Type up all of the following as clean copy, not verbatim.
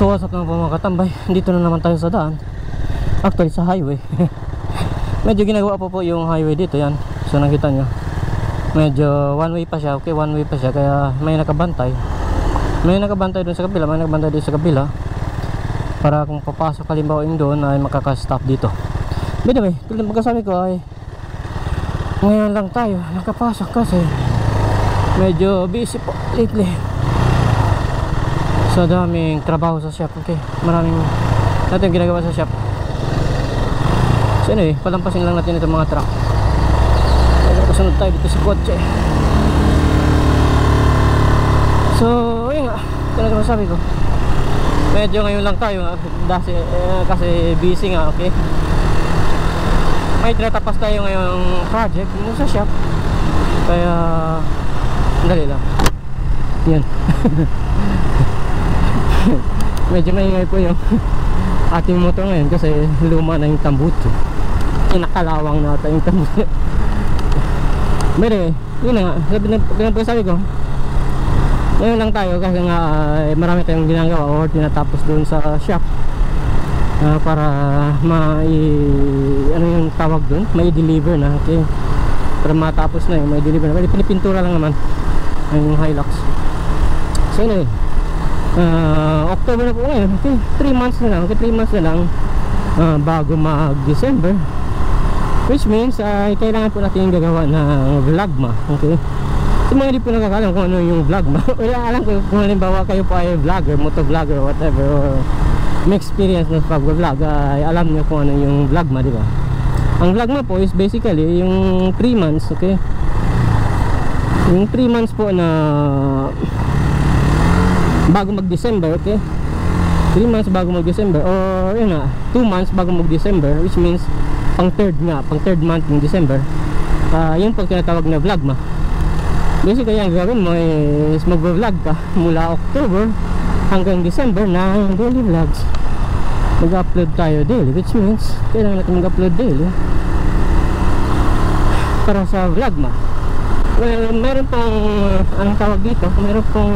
So what's up naman po mga katambay, dito na naman tayo sa daan. Actually sa highway. Medyo ginagawa po yung highway dito, yan. So nakita nyo, medyo one way pa siya. Okay, one way pa siya, kaya may nakabantay. May nakabantay doon sa kabila, may nakabantay doon sa kabila, para kung papasok halimbawa yung doon ay makaka-stop dito. By the way, tulad magkasabi ko ay ngayon lang tayo nakapasok kasi medyo busy po lately sa daming trabaho sa shop. Okay, maraming natin ginagawa sa shop. So anyway, palampasin lang natin itong mga truck. Kasunod tayo dito sa kotse. So ayun nga, ito na masabi ko, medyo ngayon lang tayo kasi busy nga. Okay, may tinatapas tayo ngayong project dito sa shop, kaya dali lang yan. Medyo maingay po yung ating motor ngayon kasi luma na yung tambuto. Nakalawang na ata yung tambuto. Pero yun na nga, sabi ko, ngayon lang tayo kasi nga marami tayong ginagawa or tinatapos doon sa shop, para ano yung tawag doon, may deliver na. Okay, para matapos na yun, may deliver na. Pinipintura lang naman yung Hilux. So anyway, October na po ngayon. Okay, 3 months na lang. Okay, 3 months na lang bago mag December, which means kailangan po natin gagawa ng vlogma. Okay, so mga hindi po nakakalam kung ano yung vlogma. Wala alam ko kung halimbawa kayo po ay vlogger, motovlogger or whatever, or may experience na pag-vlog, ay alam nyo kung ano yung vlogma, di ba? Ang vlogma po is basically yung 3 months. Okay, yung 3 months po na bago mag-December. Okay, 3 months bago mag-December, or yun na, 2 months bago mag-December, which means pang third month ng December. Yun po tinatawag na vlogma. Basically ang gagawin mo is mag-vlog ka mula October hanggang December ng daily vlogs. Mag-upload tayo daily, which means kailangan natin mag-upload daily para sa vlogma. Well, meron pong anong tawag dito, meron pong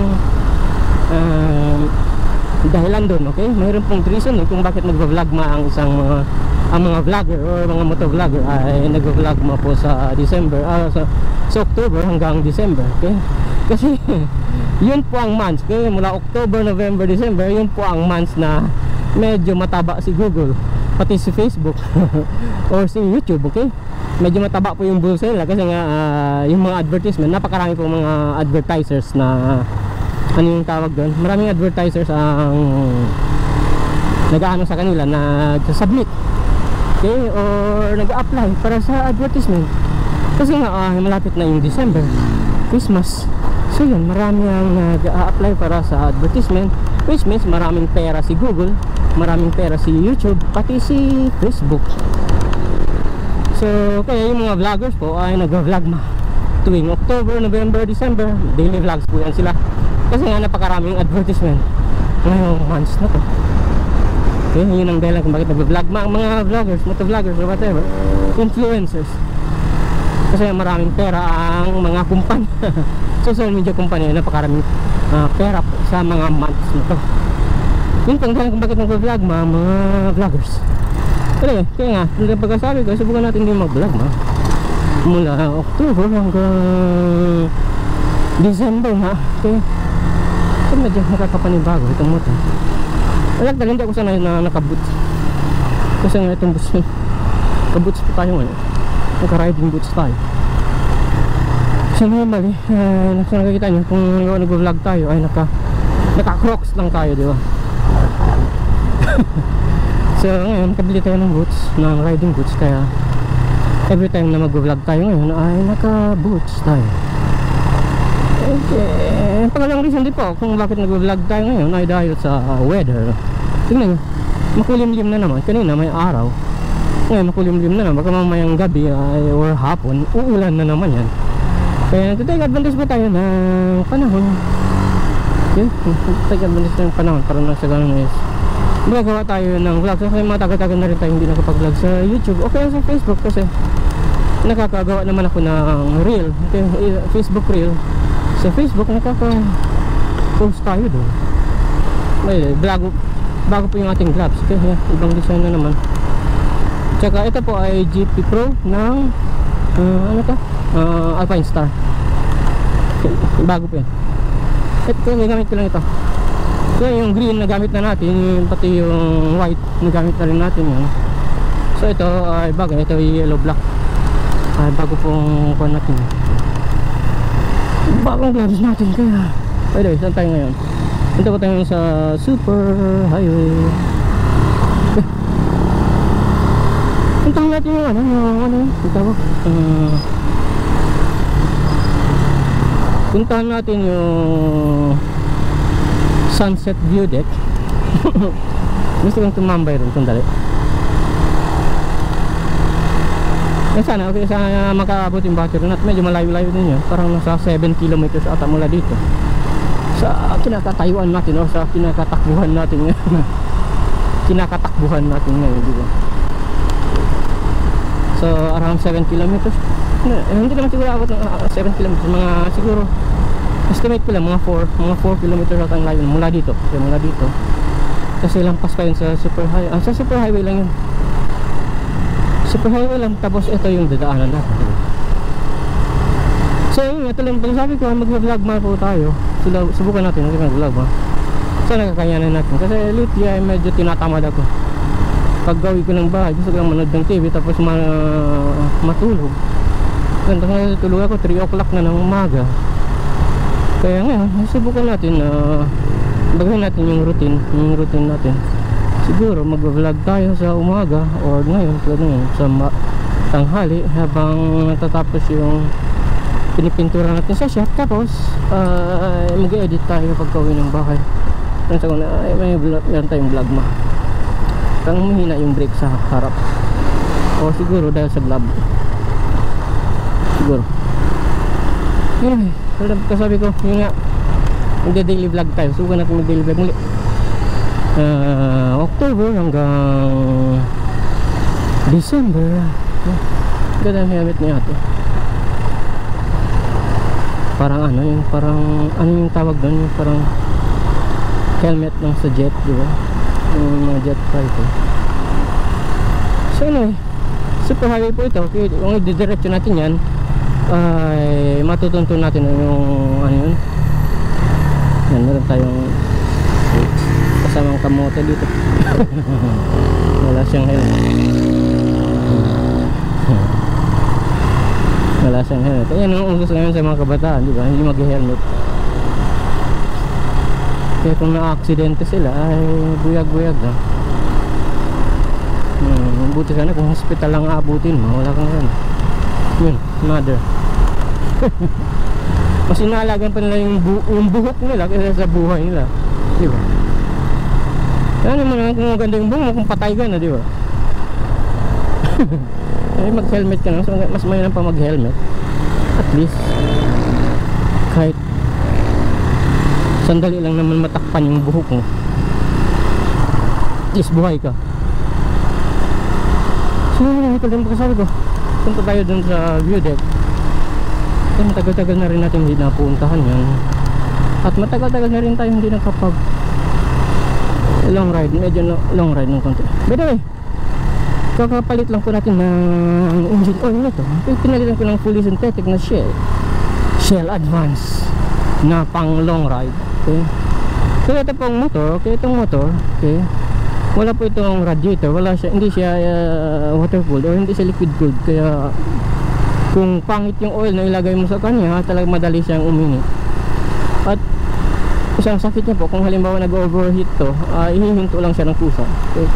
dahilan doon. Okay, mayroon pong reason kung bakit nagva-vlogma ang mga vlogger or mga motovlogger ay nagva-vlogma po sa December, sa October hanggang December. Okay, kasi yun po ang months. Okay, mula October, November, December, yun po ang months na medyo mataba si Google, pati si Facebook or si YouTube. Okay, medyo mataba po yung bulsa nila kasi nga yung mga advertisement, napakarami po mga advertisers na ano yung tawag doon, maraming advertisers ang nag-aano sa kanila, nag-submit, okay, or nag-apply para sa advertisement kasi nga malapit na yung December, Christmas. So yun, marami ang nag-apply para sa advertisement, which means maraming pera si Google, maraming pera si YouTube, pati si Facebook. So kaya yung mga vloggers po ay nag-vlogma tuwing October, November, December. Daily vlogs po yan sila kasi nga napakaraming advertisement ngayong months na to. Okay, yun ang dahilan kung bakit nag-vlog mga vloggers, motovloggers or whatever, influencers, kasi maraming pera ang mga kumpanya social media company, napakaraming pera po sa mga months na to. Yun ang dahilan kung bakit nag-vlog mga vloggers. Anyway, kaya nga, yung pagkasabi ko, subukan natin din mag-vlog mula October hanggang December na. Okay, so medyo nakakapanibago itong motor. Alam talaga, hindi ako sanay na nakaboots kasi nga itong boots, kaboots po tayo ngayon, naka-riding boots tayo. So normally, nakikita nyo kung nag-vlog tayo ay naka-crocs lang tayo, di ba? So ngayon, nakabili tayo ng boots, ng riding boots, kaya every time na mag-vlog tayo ngayon ay naka-boots tayo. Okay, pangalang reason din po kung bakit nag-vlog tayo ngayon ay dahil sa weather. Tingnan nyo, makulimlim na naman. Kanina may araw, ngayon makulimlim na naman. Baka mamayang gabi or hapon uulan na naman yan. Kaya nagtitake advantage po tayo ng panahon. Okay, nagtitake advantage ng panahon para na sa ganun is magagawa tayo ng vlog. Kasi matagal-tagal na rin tayo hindi nakapag-vlog sa YouTube o kaya sa Facebook kasi nakakagawa naman ako ng reel. Okay, Facebook reel. Sa Facebook nakaka-post tayo doon. May bago po yung ating gloves. Okay, yeah, ibang design na naman. Tsaka ito po ay GP Pro ng ano to? Alpine Star. Okay, bago po yan. Ito, gamit ko lang ito. So yung green na gamit na natin, pati yung white na gamit na rin natin yun. So ito ay bago, ito ay yellow black. Ay bago pong kuha natin. Bagong gloves natin kaya. By the way, saan tayo ngayon? Punta ko tayo sa super highway. Puntahan natin yung ano yun? Puntahan natin yung Sunset View Deck. Gusto kong tumambay rin, sandali. Sana, okay, sana makaabot yung battery natin. Medyo malayo-layo din yun. Parang nasa 7 kilometers ata mula dito sa kinakatayuan natin o sa kinakatakbuhan natin ngayon. Kinakatakbuhan natin ngayon, di ba? So, around 7 kilometers. Hindi naman siguro abot ng 7 kilometers. Mga siguro, estimate ko lang, mga 4 kilometers at ang layo mula dito. Okay, mula dito. Kasi lampas pa yun sa super highway. Sa super highway lang yun. Super highway lang, tapos ito yung dadaanan natin. So yun, ito lang sabi ko, mag-vlog man po tayo. Subukan natin, mag-vlog ba? Sana kakayanan natin. Kasi lately ay medyo tinatamad ako. Pag gawi ko ng bahay, gusto ko lang manood ng TV, tapos matulog. Ganda nga tulog ako, 3 o'clock na ng umaga. Kaya ngayon, subukan natin na bagayin natin yung routine natin. Siguro mag-vlog tayo sa umaga or ngayon sa tanghali habang natatapos yung pinipintura natin sa shop, tapos mag-edit tayo pagka-uwi ng bahay. Sa kuna ay meron tayong vlog ma. Parang mahina yung brake sa harap. O siguro dahil sa glob. Siguro. Anyway, kasabi ko, yun nga, magda-daily vlog tayo. Subukan natin mag-daily vlog muli. October hanggang December. Ganda ang helmet niya ito. Parang ano yung yung tawag doon, yung parang helmet ng sa jet, di ba? Yung mga jet fighter. So anyway, super highway po ito. Kung i-diretso natin yan, ay matutuntun natin yung ano yun. Yan, meron tayong kasamang kamote dito. Wala siyang helmet. Wala siyang helmet. Ayan ang usos ngayon sa mga kabataan, di ba? Hindi mag-helmet. Kaya kung na-aksidente sila ay buyag-buyag na. Buti sana kung hospital lang aabutin mo, wala kang helmet. Yun, mother. Mas inaalagan pa nila yung buhok nila kaysa sa buhay nila, di ba? Kaya naman kung maganda yung buhok mo, kung patay ka na, di ba? Ay, mag-helmet ka na, mas mayroon pa mag-helmet. At least kahit sandali lang naman matakpan yung buhok mo, at least buhay ka. So ito din pagkasabi ko, punta tayo dun sa view deck. Kaya matagal-tagal na rin natin hindi napuntahan yan. At matagal-tagal na rin tayo hindi nakapag long ride, medyo long ride ng konti. By the way, kakapalit lang po natin ng engine oil nito. Pinalitan ko ng fully synthetic na Shell Advance na pang long ride. Okay. So ito pong motor, okay, itong motor, okay, wala po itong radiator, hindi siya water cooled or hindi siya liquid cooled. Kaya kung pangit yung oil na ilagay mo sa kanya, talagang madali siyang uminit. At isang sakit niya po, kung halimbawa nag-overheat to, hihinto lang siya ng kusa. Okay.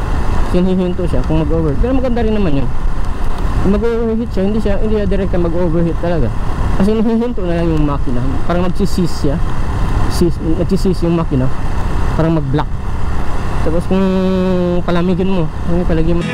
Hinihinto siya kung mag-overheat. Pero maganda rin naman yun. Kung mag-overheat siya, hindi siya direct na mag-overheat talaga. Kasi hinihinto na lang yung makina. Parang magsisis siya. Nagsisis yung makina. Parang mag-block. Tapos kung palamigin mo, palagyan mo.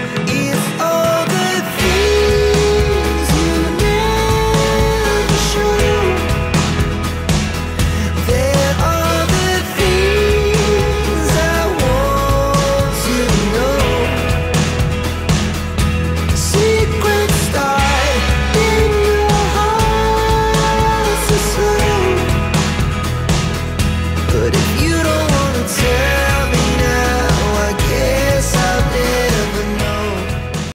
But if you